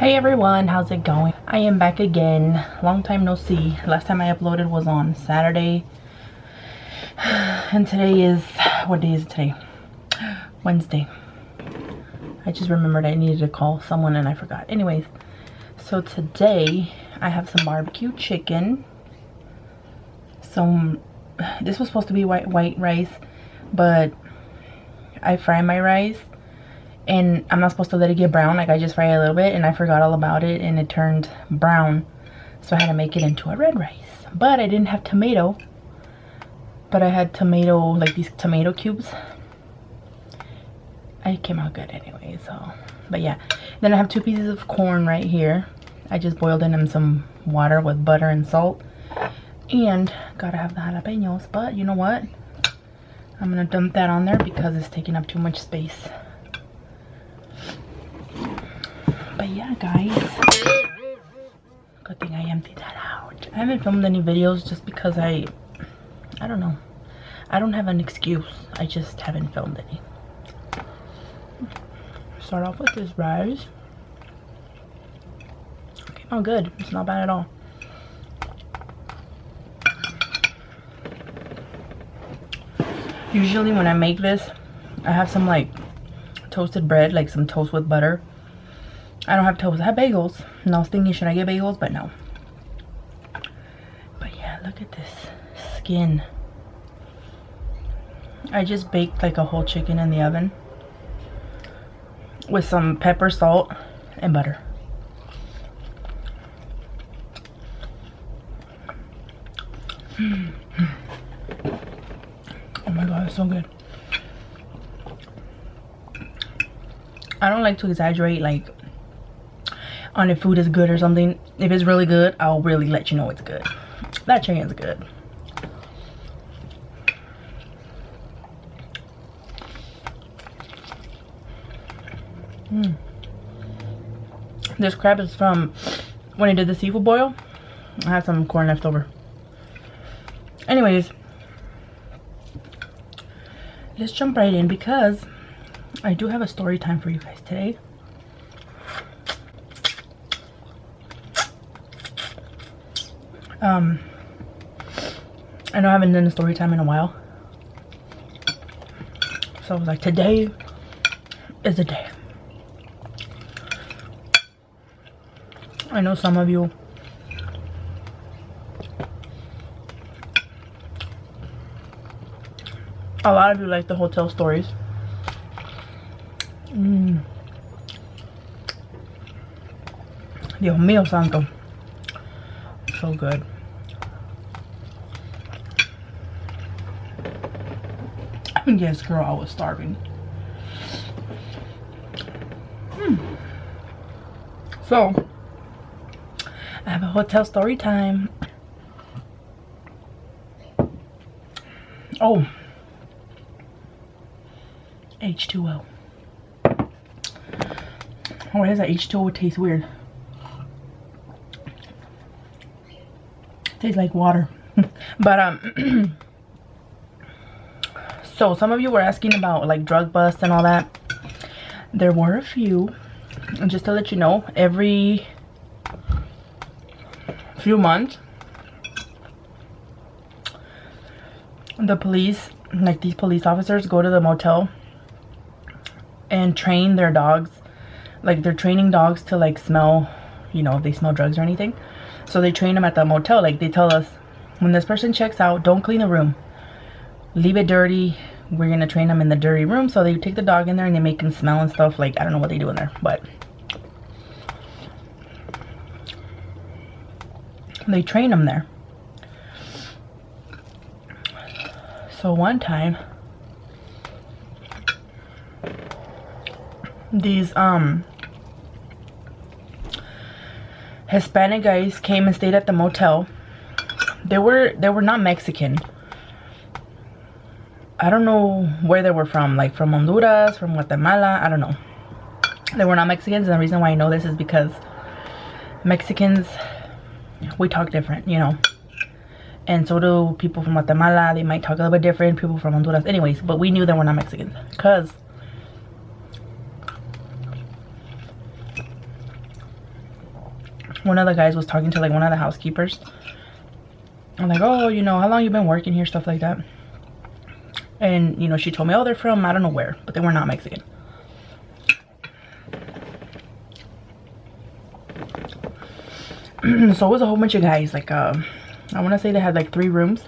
Hey everyone, how's it going? I am back again. Long time no see. Last time I uploaded was on Saturday. And today is, what day is it today? Wednesday. I just remembered I needed to call someone and I forgot. Anyways, so today I have some barbecue chicken. This was supposed to be white rice, but I fry my rice. And I'm not supposed to let it get brown, like I just fry it a little bit and I forgot all about it and it turned brown. So I had to make it into a red rice. But I didn't have tomato. But I had tomato, like these tomato cubes. It came out good anyway, so. But yeah. Then I have 2 pieces of corn right here. I just boiled in them some water with butter and salt. And gotta have the jalapenos. But you know what? I'm gonna dump that on there because it's taking up too much space. But yeah, guys, good thing I emptied that out. I haven't filmed any videos just because I don't know. I don't have an excuse. I just haven't filmed any. Start off with this rice. Came out good. It's not bad at all. Usually when I make this, I have some like toasted bread, like some toast with butter. I don't have toast. I have bagels. And I was thinking, should I get bagels? But no. But yeah, look at this skin. I just baked like a whole chicken in the oven with some pepper, salt, and butter. Oh my god, it's so good. I don't like to exaggerate like on if food is good or something. If it's really good, I'll really let you know it's good. That chicken is good. This crab is from when I did the seafood boil. I had some corn left over. Anyways, let's jump right in because I do have a story time for you guys today. I know I haven't done a story time in a while. So I was like, today is the day. I know some of you a lot of you like the hotel stories. Dios mío santo. So good. Yes, girl, I was starving. So, I have a hotel story time. Oh. H2O. Why does that H2O taste weird? Tastes like water. But so some of you were asking about like drug busts and all that. There were a few. And just to let you know, every few months the police, like these police officers, go to the motel and train their dogs. Like they're training dogs to like smell, you know, if they smell drugs or anything. So they train them at the motel. Like they tell us, when this person checks out, don't clean the room, leave it dirty. We're gonna train them in the dirty room. So they take the dog in there and they make him smell and stuff. Like I don't know what they do in there, but they train them there. So one time these Hispanic guys came and stayed at the motel. They were not Mexican. I don't know where they were from, like from Honduras, from Guatemala, I don't know. They were not Mexicans, and the reason why I know this is because Mexicans, we talk different, you know. And so do people from Guatemala. They might talk a little bit different. People from Honduras. Anyways, but we knew they were not Mexicans. Because one of the guys was talking to like one of the housekeepers. I'm like, oh, you know, how long you been working here, stuff like that. And, you know, she told me, oh, they're from I don't know where, but they were not Mexican. So it was a whole bunch of guys. Like, I want to say they had like 3 rooms.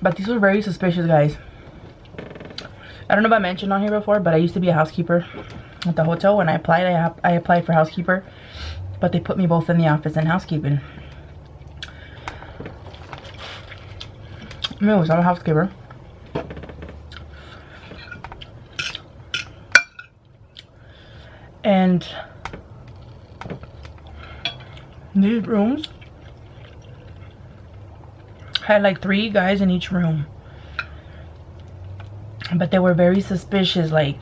But these were very suspicious guys. I don't know if I mentioned on here before, but I used to be a housekeeper at the hotel. When I applied, I applied for housekeeper, but they put me both in the office and housekeeping. Anyways, I'm a housekeeper. And these rooms had like 3 guys in each room. But they were very suspicious. Like,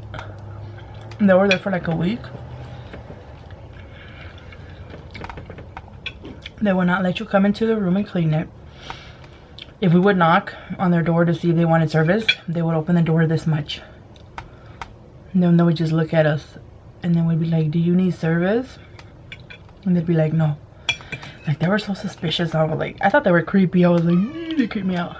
they were there for like a week. They would not let you come into the room and clean it. If we would knock on their door to see if they wanted service, they would open the door this much. And then they would just look at us. And then we'd be like, do you need service? And they'd be like, no. Like, they were so suspicious. I was like, I thought they were creepy. I was like, they creep me out.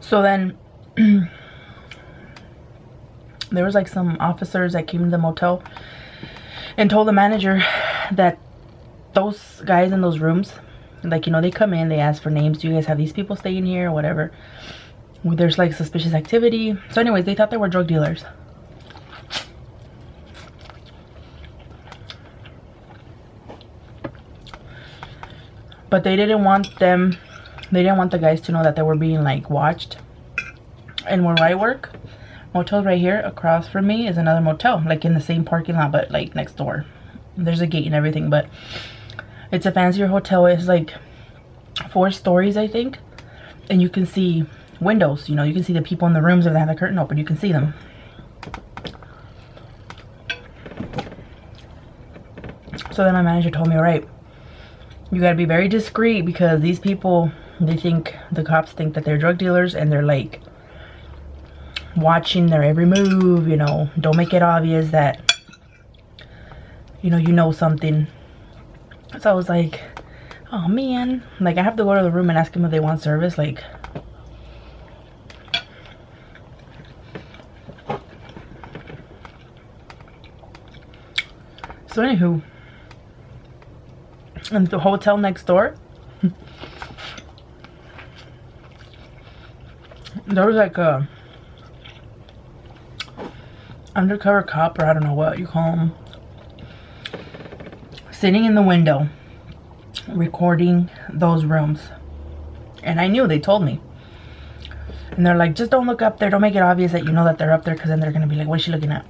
So then there was like some officers that came to the motel and told the manager that those guys in those rooms, like, you know, they come in, they ask for names. Do you guys have these people staying here or whatever? There's like suspicious activity. So anyways, they thought they were drug dealers. But they didn't want them, they didn't want the guys to know that they were being like watched. And where I work, motel right here across from me is another motel, like in the same parking lot, but like next door. There's a gate and everything, but it's a fancier hotel. It's like 4 stories, I think, and you can see windows. You know, you can see the people in the rooms if they have the curtain open. You can see them. So then my manager told me, all right, you got to be very discreet, because these people, they think, the cops think that they're drug dealers, and they're like watching their every move. You know, don't make it obvious that you know something. So I was like, oh man, like I have to go to the room and ask them if they want service. Like, so anywho, in the hotel next door, there was like a undercover cop, or I don't know what you call him, sitting in the window recording those rooms. And I knew, they told me. And they're like, just don't look up there, don't make it obvious that you know that they're up there, because then they're gonna be like, what is she looking at?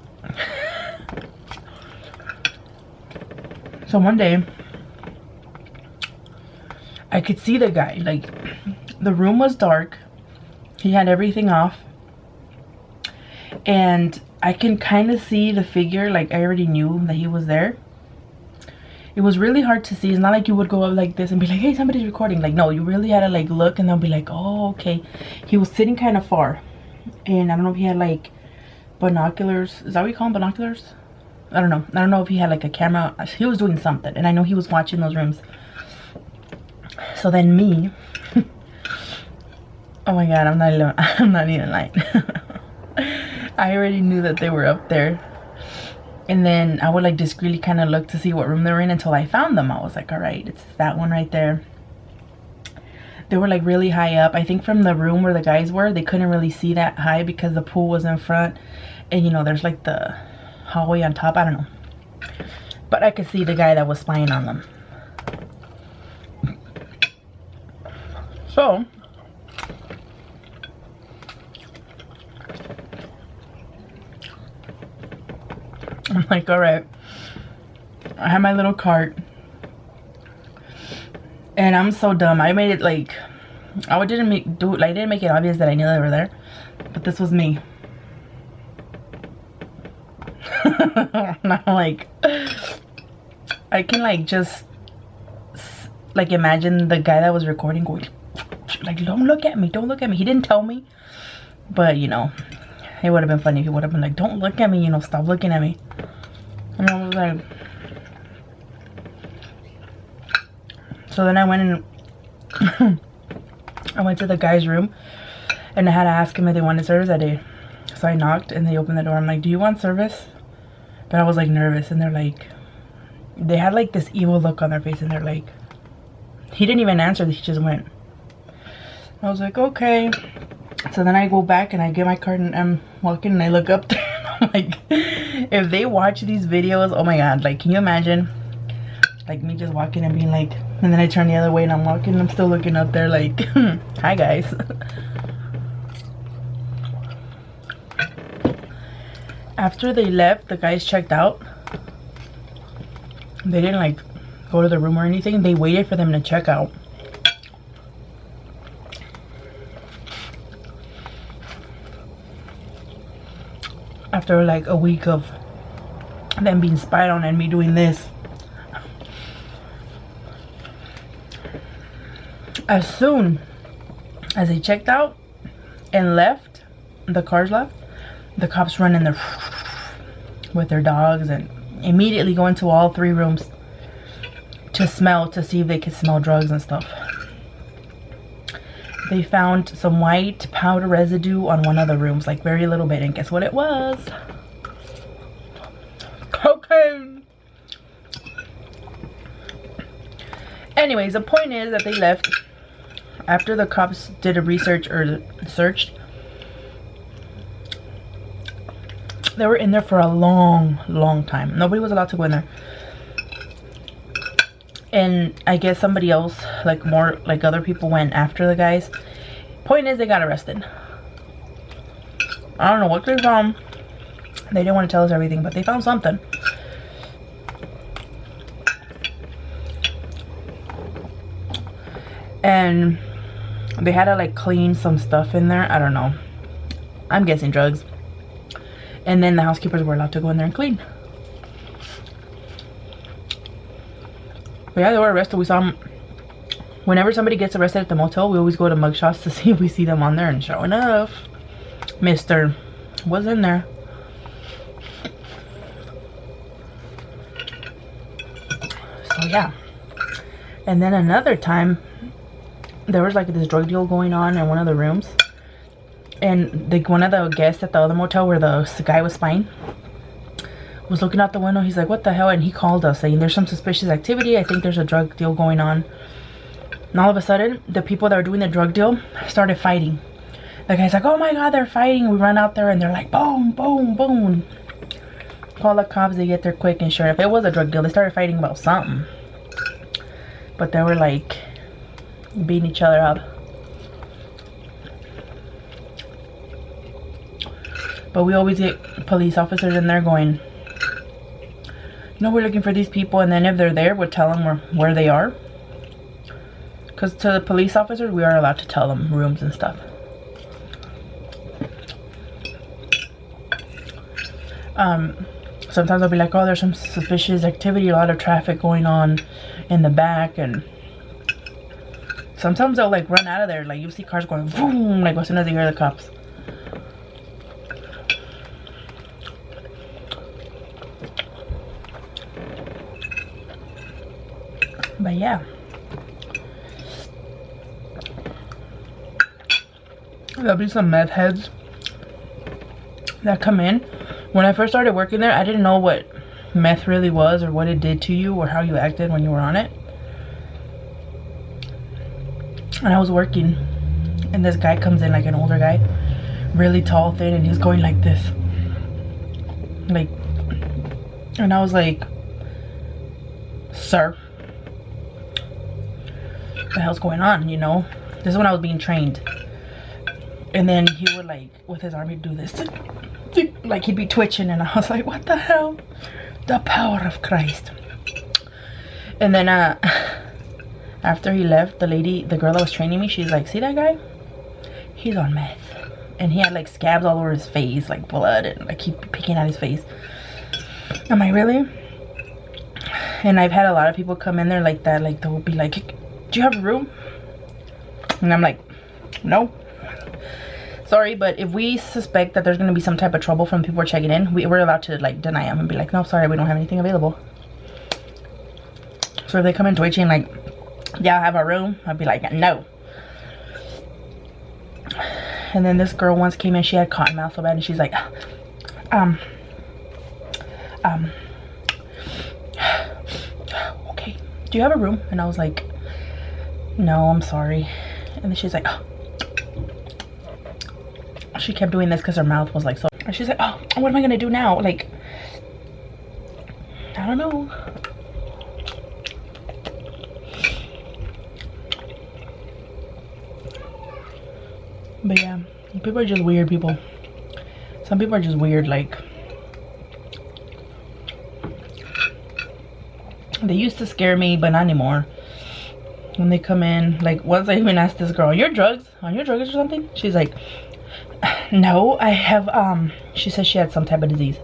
So one day I could see the guy. Like, the room was dark, he had everything off, and I can kind of see the figure. Like, I already knew that he was there. It was really hard to see. It's not like you would go up like this and be like, hey, somebody's recording. Like, no, you really had to like look, and they'll be like, oh, okay. He was sitting kind of far, and I don't know if he had like binoculars. Is that what you call them, binoculars? I don't know. I don't know if he had like a camera. He was doing something, and I know he was watching those rooms. So then me, oh my god, I'm not even lying. I already knew that they were up there. And then I would like discreetly kind of look to see what room they were in until I found them. I was like, all right, it's that one right there. They were like really high up. I think from the room where the guys were, they couldn't really see that high because the pool was in front. And you know, there's like the hallway on top. I don't know. But I could see the guy that was spying on them. So I'm like, all right, I have my little cart, and I'm so dumb. I made it like, I didn't make it obvious that I knew they were there, but this was me. And I'm like, I can like just like imagine the guy that was recording going like, don't look at me, don't look at me. He didn't tell me, but you know, it would have been funny if he would have been like, don't look at me, you know, stop looking at me. And I was like, so then I went and I went to the guy's room and I had to ask him if they wanted service that day. So I knocked and they opened the door. I'm like, do you want service? But I was like nervous, and they're like, they had like this evil look on their face, and they're like, he didn't even answer, he just went. I was like, okay. So then I go back and I get my card and I'm walking and I look up there and I'm like, if they watch these videos, oh my god, like, can you imagine like me just walking and being like, and then I turn the other way and I'm walking and I'm still looking up there like, hi guys. After they left, the guys checked out. They didn't like go to the room or anything. They waited for them to check out. After like a week of them being spied on and me doing this. As soon as they checked out and left, the cars left, the cops run in there with their dogs and immediately go into all 3 rooms to smell, to see if they could smell drugs and stuff. They found some white powder residue on one of the rooms, like very little bit, and guess what it was? Cocaine. Anyways, the point is that they left after the cops did a research or searched. They were in there for a long time. Nobody was allowed to go in there. And I guess somebody else, like more, like other people went after the guys. Point is, they got arrested. I don't know what they found. They didn't want to tell us everything, but they found something. And they had to like clean some stuff in there. I don't know. I'm guessing drugs. And then the housekeepers were allowed to go in there and clean. But yeah, they were arrested. We saw them. Whenever somebody gets arrested at the motel, we always go to mugshots to see if we see them on there. And sure enough, Mr. was in there. So yeah. And then another time, there was like this drug deal going on in one of the rooms. And one of the guests at the other motel where the guy was spying was looking out the window. He's like, what the hell? And he called us saying there's some suspicious activity. I think there's a drug deal going on. And all of a sudden, the people that were doing the drug deal started fighting. The guy's like, oh my god, they're fighting. We run out there and they're like, boom, boom, boom. Call the cops. They get there quick, and sure, if it was a drug deal, they started fighting about something. But they were like beating each other up. But we always get police officers in there going, you know, we're looking for these people. And then if they're there, we'll tell them where they are. Because to the police officers, we are allowed to tell them rooms and stuff. Sometimes I'll be like, oh, there's some suspicious activity, a lot of traffic going on in the back. And sometimes they'll like run out of there. Like you see cars going boom, like as soon as they hear the cops. But yeah, there'll be some meth heads that come in. When I first started working there, I didn't know what meth really was or what it did to you or how you acted when you were on it. And I was working and this guy comes in, like an older guy, really tall, thin, and he's going like this, like, and I was like, sir, what the hell's going on, you know? This is when I was being trained. And then he would like with his arm, he'd do this, like he'd be twitching, and I was like, what the hell? The power of Christ. And then after he left, the girl that was training me, she's like, see that guy? He's on meth. And he had like scabs all over his face, like blood, and like keep picking at his face. I'm like, really? And I've had a lot of people come in there like that. Like, they'll be like, do you have a room? And I'm like, no. Sorry, but if we suspect that there's going to be some type of trouble from people checking in, we're allowed to like deny them and be like, no, sorry, we don't have anything available. So if they come in twitching like, yeah, I have a room, I'd be like, no. And then this girl once came in, she had cotton mouth so bad, and she's like, okay, do you have a room? And I was like, no, I'm sorry. And then she's like, oh. She kept doing this because her mouth was like so. And she's like, oh, what am I gonna do now? Like, I don't know. But yeah, people are just weird people. Some people are just weird. Like, they used to scare me, but not anymore. When they come in, like, once I even asked this girl, on your drugs or something? She's like, no, I have, she said she had some type of disease.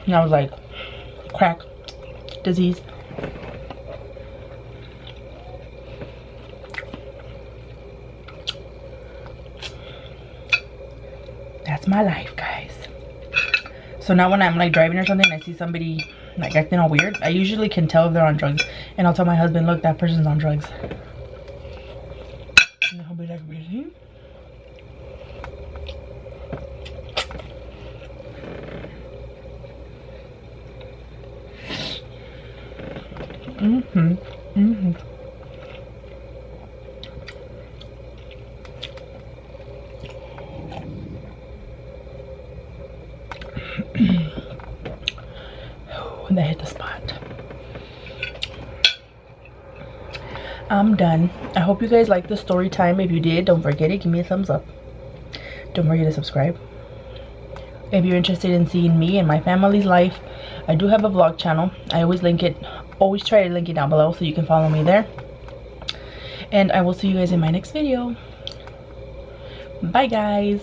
And I was like, crack disease. That's my life, guys. So now when I'm like driving or something, I see somebody like acting all weird, I usually can tell if they're on drugs, and I'll tell my husband, look, that person's on drugs. And he'll be like, really? When they hit the spot. I'm done. I hope you guys liked the story time. If you did, don't forget it, give me a thumbs up. Don't forget to subscribe. If you're interested in seeing me and my family's life, I do have a vlog channel. I always try to link it down below so you can follow me there. And I will see you guys in my next video. Bye guys.